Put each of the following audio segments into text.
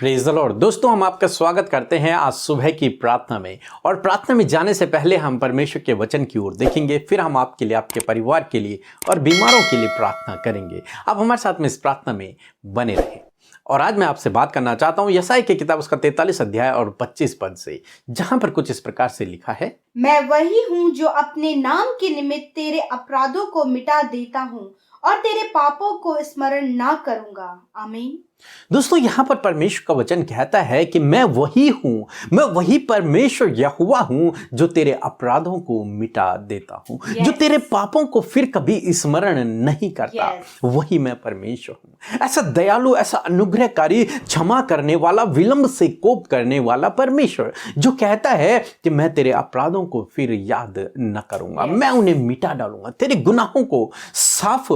Praise the Lord. दोस्तों, हम आपका स्वागत करते हैं आज सुबह की प्रार्थना में। और प्रार्थना में जाने से पहले हम परमेश्वर के वचन की ओर देखेंगे, फिर हम आपके लिए, आपके परिवार के लिए और बीमारों के लिए प्रार्थना करेंगे। आप हमारे साथ में इस प्रार्थना में बने रहें। और आज मैं आपसे बात करना चाहता हूँ यशायाह की किताब उसका 43 अध्याय और 25 पद से, जहां पर कुछ इस प्रकार से लिखा है, मैं वही हूँ जो अपने नाम के निमित्त तेरे अपराधों को मिटा देता हूँ और तेरे पापों को स्मरण ना करूंगा। आमीन। दोस्तों, यहाँ पर परमेश्वर का वचन कहता है कि मैं वही हूँ, मैं वही परमेश्वर यहोवा हूँ जो तेरे अपराधों को मिटा देता हूँ, जो तेरे पापों को फिर कभी स्मरण नहीं करता। वही मैं परमेश्वर हूँ। ऐसा दयालु, ऐसा अनुग्रहकारी, क्षमा करने वाला, विलंब से कोप करने वाला परमेश्वर जो कहता है कि मैं तेरे अपराधों को फिर याद न करूंगा, मैं उन्हें मिटा डालूंगा, तेरे गुनाहों को साफ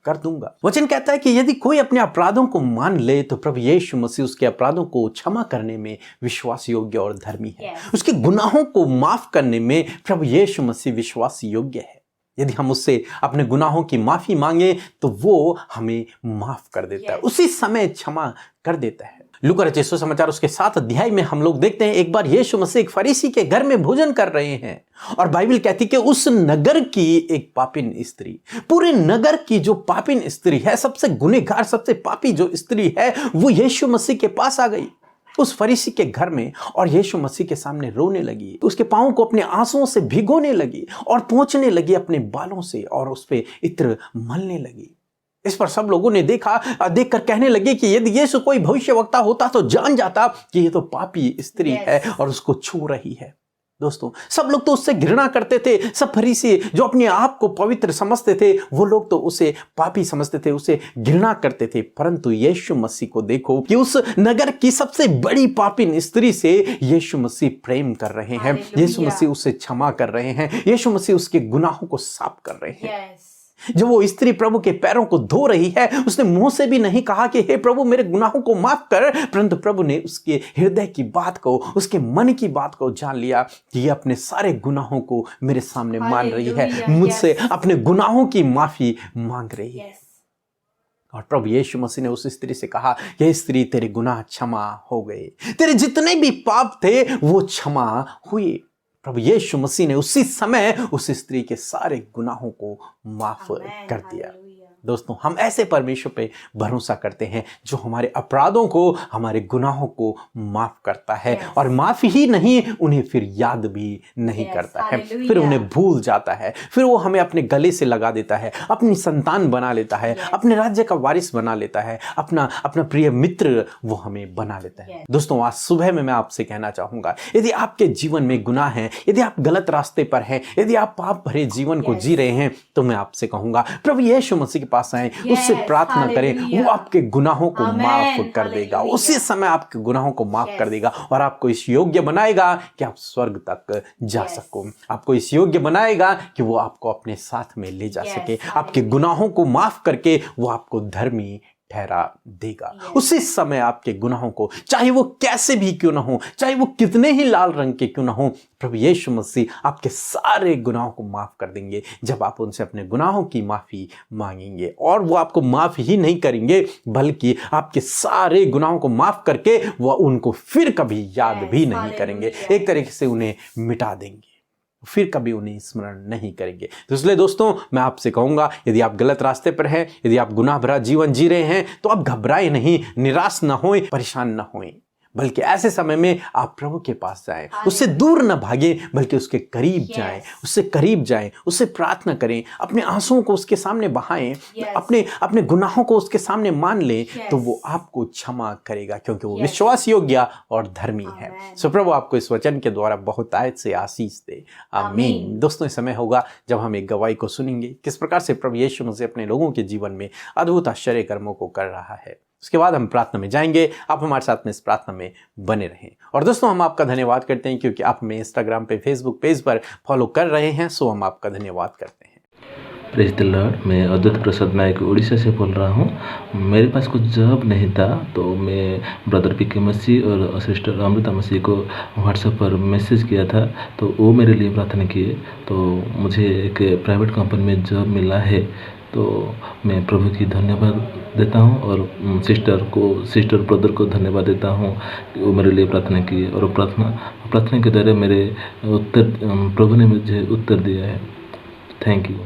कर दूंगा। वचन कहता है कि यदि कोई अपने अपराधों को मान ले तो प्रभु यीशु मसीह उसके अपराधों को क्षमा करने में विश्वास योग्य और धर्मी है। उसके गुनाहों को माफ करने में प्रभु यीशु मसीह विश्वास योग्य है। यदि हम उससे अपने गुनाहों की माफी मांगे तो वो हमें माफ कर देता है, उसी समय क्षमा कर देता है। लूका रचित सुसमाचार उसके 7 अध्याय में हम लोग देखते हैं, एक बार यीशु मसीह एक फरीसी के घर में भोजन कर रहे हैं और बाइबल कहती है कि उस नगर की एक पापिन स्त्री, पूरे नगर की जो पापिन स्त्री है, सबसे गुनहगार, सबसे पापी जो स्त्री है, वो यीशु मसीह के पास आ गई उस फरीसी के घर में और यीशु मसीह के सामने रोने लगी, उसके पांवों को अपने आंसुओं से भिगोने लगी और पोंछने लगी अपने बालों से और उस पे इत्र मलने लगी। इस पर सब लोगों ने देखकर कहने लगे कि यदि यीशु कोई भविष्यवक्ता होता तो जान जाता कि ये तो पापी स्त्री है और उसको छू रही है। दोस्तों, सब लोग तो उससे घृणा करते थे। सब फरीसी जो अपने आप को पवित्र समझते थे, वो लोग तो उसे पापी समझते थे, उसे घृणा करते थे। परंतु यीशु मसीह को देखो कि उस नगर की सबसे बड़ी पापिन स्त्री से यीशु मसीह प्रेम कर रहे हैं, यीशु मसीह उसे क्षमा कर रहे हैं, यीशु मसीह उसके गुनाहों को साफ कर रहे हैं। जब वो स्त्री प्रभु के पैरों को धो रही है, उसने मुंह से भी नहीं कहा कि हे प्रभु मेरे गुनाहों को माफ कर, परंतु प्रभु ने उसके हृदय की बात को, उसके मन की बात को जान लिया कि ये अपने सारे गुनाहों को मेरे सामने मान रही है, मुझसे अपने गुनाहों की माफी मांग रही है। और प्रभु यीशु मसीह ने उस स्त्री से कहा, ये स्त्री तेरे गुनाह क्षमा हो गए, तेरे जितने भी पाप थे वो क्षमा हुए। प्रभु यीशु मसीह ने उसी समय उस स्त्री के सारे गुनाहों को माफ कर दिया। दोस्तों, हम ऐसे परमेश्वर पे भरोसा करते हैं जो हमारे अपराधों को, हमारे गुनाहों को माफ करता है और माफ ही नहीं, उन्हें फिर याद भी नहीं करता है, फिर उन्हें भूल जाता है, फिर वो हमें अपने गले से लगा देता है, अपनी संतान बना लेता है, अपने राज्य का वारिस बना लेता है, अपना प्रिय मित्र वो हमें बना लेता है। दोस्तों, आज सुबह में मैं आपसे कहना चाहूंगा, यदि आपके जीवन में गुनाह है, यदि आप गलत रास्ते पर हैं, यदि आप पाप भरे जीवन को जी रहे हैं, तो मैं आपसे कहूंगा प्रभु यीशु मसीह पास आए, उससे प्रार्थना करें, वो आपके गुनाहों को माफ कर देगा, उसी समय आपके गुनाहों को माफ कर देगा और आपको इस योग्य बनाएगा कि आप स्वर्ग तक जा सको, आपको इस योग्य बनाएगा कि वो आपको अपने साथ में ले जा सके, आपके गुनाहों को माफ करके वो आपको धर्मी ठहरा देगा। उसी समय आपके गुनाहों को, चाहे वो कैसे भी क्यों ना हो, चाहे वो कितने ही लाल रंग के क्यों ना हो, प्रभु यीशु मसीह आपके सारे गुनाहों को माफ कर देंगे जब आप उनसे अपने गुनाहों की माफी मांगेंगे। और वो आपको माफ ही नहीं करेंगे, बल्कि आपके सारे गुनाहों को माफ करके वो उनको फिर कभी याद भी नहीं करेंगे, एक तरीके से उन्हें मिटा देंगे, फिर कभी उन्हें स्मरण नहीं करेंगे। तो इसलिए दोस्तों, मैं आपसे कहूंगा, यदि आप गलत रास्ते पर हैं, यदि आप गुनाह भरा जीवन जी रहे हैं, तो आप घबराए नहीं, निराश ना होएं, परेशान ना होएं, बल्कि ऐसे समय में आप प्रभु के पास जाएं, उससे दूर न भागें, बल्कि उसके करीब जाएं, उससे करीब जाएं, उससे प्रार्थना करें, अपने आंसुओं को उसके सामने बहाएं, अपने गुनाहों को उसके सामने मान लें, तो वो आपको क्षमा करेगा, क्योंकि वो विश्वास योग्य और धर्मी है। सो प्रभु आपको इस वचन के द्वारा बहुत आयत से आशीष दे। आमीन। दोस्तों, इस समय होगा जब हम एक गवाही को सुनेंगे, किस प्रकार से प्रभु यीशु मसीह अपने लोगों के जीवन में अद्भुत आश्चर्य कर्मों को कर रहा है। उसके बाद हम प्रार्थना में जाएंगे। आप हमारे साथ में इस प्रार्थना में बने रहें। और दोस्तों, हम आपका धन्यवाद करते हैं क्योंकि आप हमें इंस्टाग्राम पे, फेसबुक पेज पर फॉलो कर रहे हैं। सो हम आपका धन्यवाद करते हैं। Praise the Lord. मैं अद्वैत प्रसाद नायक उड़ीसा से बोल रहा हूँ। मेरे पास कुछ जॉब नहीं था, तो मैं ब्रदर पीके मसीह और सिस्टर अमृता मसीह को व्हाट्सएप पर मैसेज किया था, तो वो मेरे लिए प्रार्थना किए। तो मुझे एक प्राइवेट कंपनी में जॉब मिला है, तो मैं प्रभु की धन्यवाद देता हूँ और सिस्टर ब्रदर को धन्यवाद देता हूँ कि वो मेरे लिए प्रार्थना की और प्रार्थना के द्वारा मेरे प्रभु ने मुझे उत्तर दिया है। Thank you.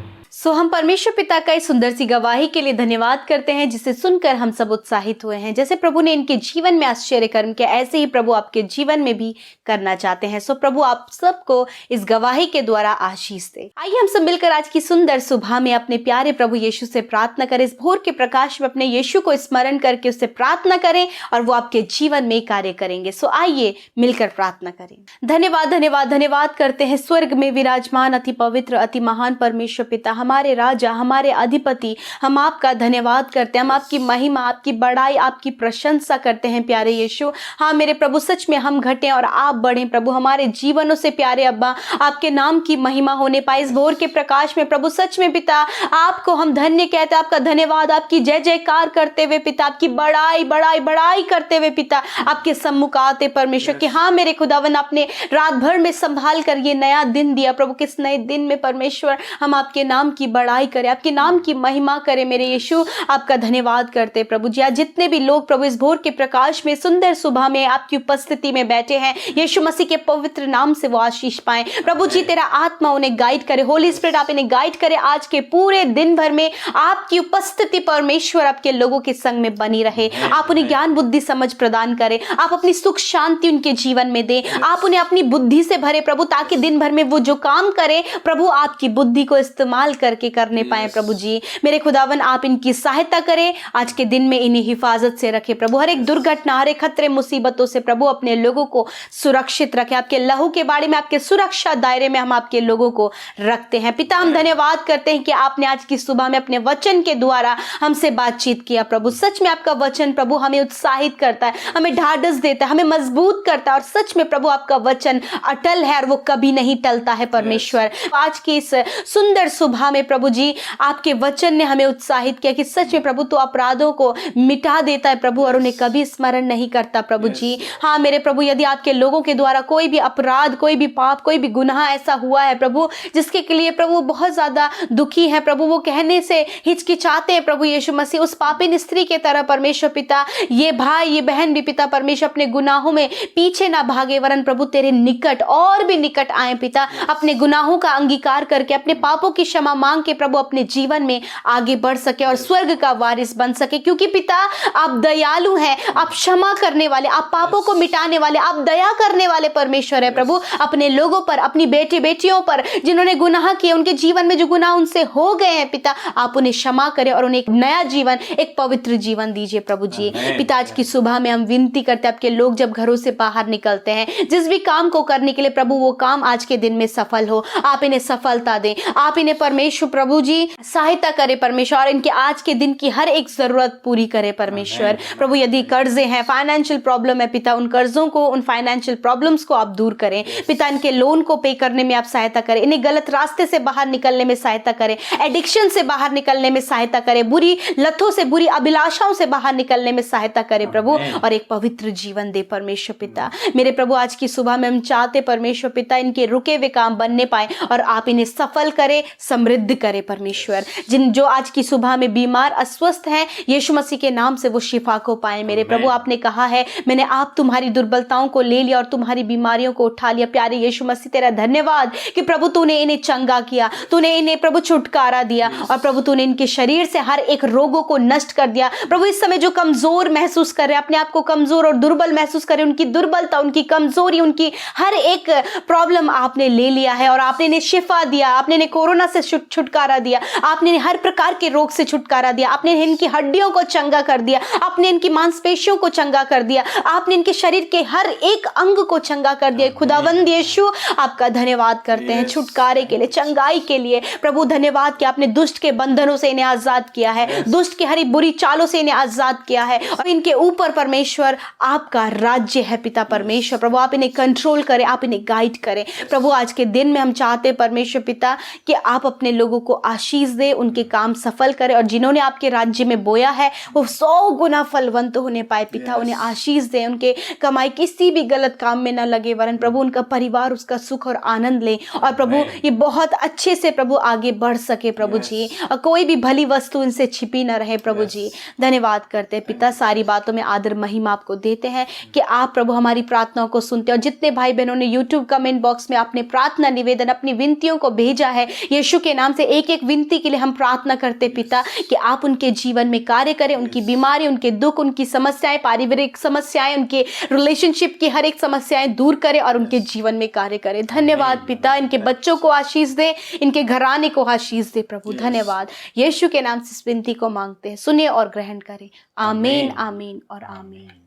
हम परमेश्वर पिता का इस सुंदर सी गवाही के लिए धन्यवाद करते हैं जिसे सुनकर हम सब उत्साहित हुए हैं। जैसे प्रभु ने इनके जीवन में आश्चर्य कर्म किया, ऐसे ही प्रभु आपके जीवन में भी करना चाहते हैं। प्रभु आप सबको इस गवाही के द्वारा आशीष दे। आइए हम सब मिलकर आज की सुंदर सुबह में अपने प्यारे प्रभु यीशु से प्रार्थना करें। इस भोर के प्रकाश में अपने यीशु को स्मरण करके उससे प्रार्थना करें और वो आपके जीवन में कार्य करेंगे। आइए मिलकर प्रार्थना करें। धन्यवाद धन्यवाद धन्यवाद करते हैं स्वर्ग में विराजमान अति पवित्र अति महान परमेश्वर पिता, हमारे राजा, हमारे अधिपति, हम आपका धन्यवाद करते हैं। हम आपकी महिमा, आपकी बड़ाई, आपकी प्रशंसा करते हैं प्यारे यीशु। हाँ मेरे प्रभु, सच में हम घटें और आप बढ़ें प्रभु, हमारे जीवनों से प्यारे अब्बा आपके नाम की महिमा होने पाए। इस भोर के प्रकाश में प्रभु सच में पिता आपको हम धन्य कहते हैं, आपका धन्यवाद, आपकी जय जयकार करते हुए पिता, आपकी बड़ाई बड़ाई बड़ाई करते हुए पिता आपके सम्मुख आते परमेश्वर कि हाँ मेरे खुदावन आपने रात भर में संभाल कर ये नया दिन दिया प्रभु। किस नए दिन में परमेश्वर हम आपके नाम की बड़ाई करें, आपके नाम की महिमा करें मेरे यीशु। आपका धन्यवाद करते प्रभु जी। आज जितने भी लोग प्रभु इस भोर के प्रकाश में सुंदर सुबह में आपकी उपस्थिति में बैठे हैं, यीशु मसीह के पवित्र नाम से वो आशीष पाएं प्रभु जी। तेरा आत्मा उन्हें गाइड करे, होली स्पिरिट आप इन्हें गाइड करे। आज के पूरे दिन भर में आपकी उपस्थिति परमेश्वर आपके लोगों के संग में बनी रहे। आप उन्हें ज्ञान बुद्धि समझ प्रदान करें, आप अपनी सुख शांति उनके जीवन में दें, आप उन्हें अपनी बुद्धि से भरे प्रभु, ताकि दिन भर में वो जो काम करें प्रभु आपकी बुद्धि को इस्तेमाल करके करने पाए प्रभु जी। मेरे खुदावन आप इनकी सहायता करें, आज के दिन में इन्हें हिफाजत से रखे प्रभु, हर एक दुर्घटना, हर एक खतरे मुसीबतों से प्रभु अपने लोगों को सुरक्षित रखे। आपके लहू के बारे में, आपके सुरक्षा दायरे में हम आपके लोगों को रखते हैं पिता। हम धन्यवाद करते हैं कि आपने आज की सुबह में अपने वचन के द्वारा हमसे बातचीत किया प्रभु। सच में आपका वचन प्रभु हमें उत्साहित करता है, हमें ढाढ़स देता है, हमें मजबूत करता है और सच में प्रभु आपका वचन अटल है और वो कभी नहीं टलता है परमेश्वर। आज की इस सुंदर सुबह में प्रभु जी आपके वचन ने हमें उत्साहित किया कि सच में प्रभु तो अपराधों को मिटा देता है प्रभु और उन्हें कभी स्मरण नहीं करता प्रभु जी। हाँ मेरे प्रभु, यदि आपके लोगों के द्वारा कोई भी अपराध, कोई भी पाप, कोई भी गुनाह ऐसा हुआ है प्रभु जिसके के लिए प्रभु बहुत ज्यादा दुखी है प्रभु, वो कहने से हिचकिचाते हैं प्रभु यीशु मसीह, उस पापिन स्त्री के तरह परमेश्वर पिता ये भाई ये बहन भी पिता परमेश्वर अपने गुनाहों में पीछे ना भागे, वरन प्रभु तेरे निकट और भी निकट आए पिता, अपने गुनाहों का अंगीकार करके अपने पापों की क्षमा मांग के प्रभु अपने जीवन में आगे बढ़ सके और स्वर्ग का वारिस बन सके। क्योंकि पिता आप दयालु हैं, आप क्षमा करने वाले, आप पापों को मिटाने वाले, आप दया करने वाले परमेश्वर है प्रभु। अपने लोगों पर, अपनी बेटे बेटियों पर जिन्होंने गुनाह किए, उनके जीवन में जो गुनाह उनसे हो गए हैं पिता, आप उन्हें क्षमा करें और उन्हें एक नया जीवन, एक पवित्र जीवन दीजिए प्रभु जी। पिता आज की सुबह में हम विनती करते हैं, आपके लोग जब घरों से बाहर निकलते हैं जिस भी काम को करने के लिए प्रभु, वो काम आज के दिन में सफल हो, आप इन्हें सफलता दें, आप इन्हें परमेश्वर प्रभु जी सहायता करें परमेश्वर और इनके आज के दिन की हर एक जरूरत पूरी करे परमेश्वर प्रभु। यदि कर्जे हैं, फाइनेंशियल प्रॉब्लम है पिता, उन कर्जों को, उन फाइनेंशियल प्रॉब्लम्स को आप दूर करें पिता, इनके लोन को पे करने में आप सहायता करें, इन्हें गलत रास्ते से बाहर निकलने में सहायता करें, एडिक्शन से बाहर निकलने में सहायता करें, बुरी लतों से, बुरी अभिलाषाओं से बाहर निकलने में सहायता करें प्रभु और एक पवित्र जीवन दे परमेश्वर पिता। मेरे प्रभु आज की सुबह में हम चाहते परमेश्वर पिता इनके रुके हुए काम बनने पाए और आप इन्हें सफल करें, समृद्ध करें परमेश्वर। जिन जो आज की सुबह में बीमार अस्वस्थ हैं, यीशु मसीह के नाम से वो शिफा को पाए मेरे प्रभु। आपने कहा है मैंने आप तुम्हारी दुर्बलताओं को ले लिया और तुम्हारी बीमारियों को उठा लिया। प्यारे यीशु मसीह तेरा धन्यवाद कि प्रभु तूने इन्हें चंगा किया, तूने इन्हें प्रभु छुटकारा दिया और प्रभु तूने इनके शरीर से हर एक रोगों को नष्ट कर दिया प्रभु। इस समय जो कमजोर महसूस कर रहे, अपने आप को कमजोर और दुर्बल महसूस कर रहे, उनकी दुर्बलता, उनकी कमजोरी, उनकी हर एक प्रॉब्लम आपने ले लिया है और आपने इन्हें शिफा दिया, आपने इन्हें कोरोना से छुटकारा दिया, आपने इन्हें हर प्रकार के रोग से छुटकारा दिया, आपने इनकी हड्डियों को चंगा कर दिया, आपने इनकी मांसपेशियों को चंगा कर दिया, आपने इनके शरीर के हर एक अंग को चंगा कर दिया। खुदावंद यीशु आपका धन्यवाद करते हैं छुटकारे के लिए, चंगाई के लिए प्रभु। धन्यवाद कि आपने दुष्ट के बंधनों से इन्हें आजाद किया है, दुष्ट की हरी बुरी चालों से इन्हें आजाद किया है और इनके ऊपर परमेश्वर आपका राज्य है पिता परमेश्वर। प्रभु आप इन्हें कंट्रोल करें, आप इन्हें गाइड करें प्रभु। आज के दिन में हम चाहते हैं परमेश्वर पिता कि आप अपने लोगों को आशीष दे, उनके काम सफल करे, और जिन्होंने आपके राज्य में बोया है वो 100 गुना फलवंत होने पाए पिता। उन्हें आशीष दे, उनके कमाई किसी भी गलत काम में न लगे, वरन प्रभु उनका परिवार उसका सुख और आनंद ले, और प्रभु ये बहुत अच्छे से प्रभु आगे बढ़ सके प्रभु जी, और कोई भी भली वस्तु इनसे छिपी न रहे प्रभु जी। धन्यवाद करते हैं पिता, सारी बातों में आदर महिमा आपको देते हैं कि आप प्रभु हमारी प्रार्थनाओं को सुनते हैं। और जितने भाई बहनों ने यूट्यूब कमेंट बॉक्स में अपने प्रार्थना निवेदन, अपनी विनतियों को भेजा है, यीशु के नाम से एक एक विनती के लिए हम प्रार्थना करते पिता कि आप उनके जीवन में कार्य करें, उनकी बीमारी, उनके दुख, उनकी समस्याएं, पारिवारिक समस्याएं, उनके रिलेशनशिप की हर एक समस्याएं दूर करें और उनके जीवन में कार्य करें। धन्यवाद पिता, इनके बच्चों को आशीष दे, इनके घराने को आशीष दे प्रभु। धन्यवाद, यीशु के नाम से इस विनती को मांगते हैं, सुनिए और ग्रहण करें। आमीन, आमीन और आमीन।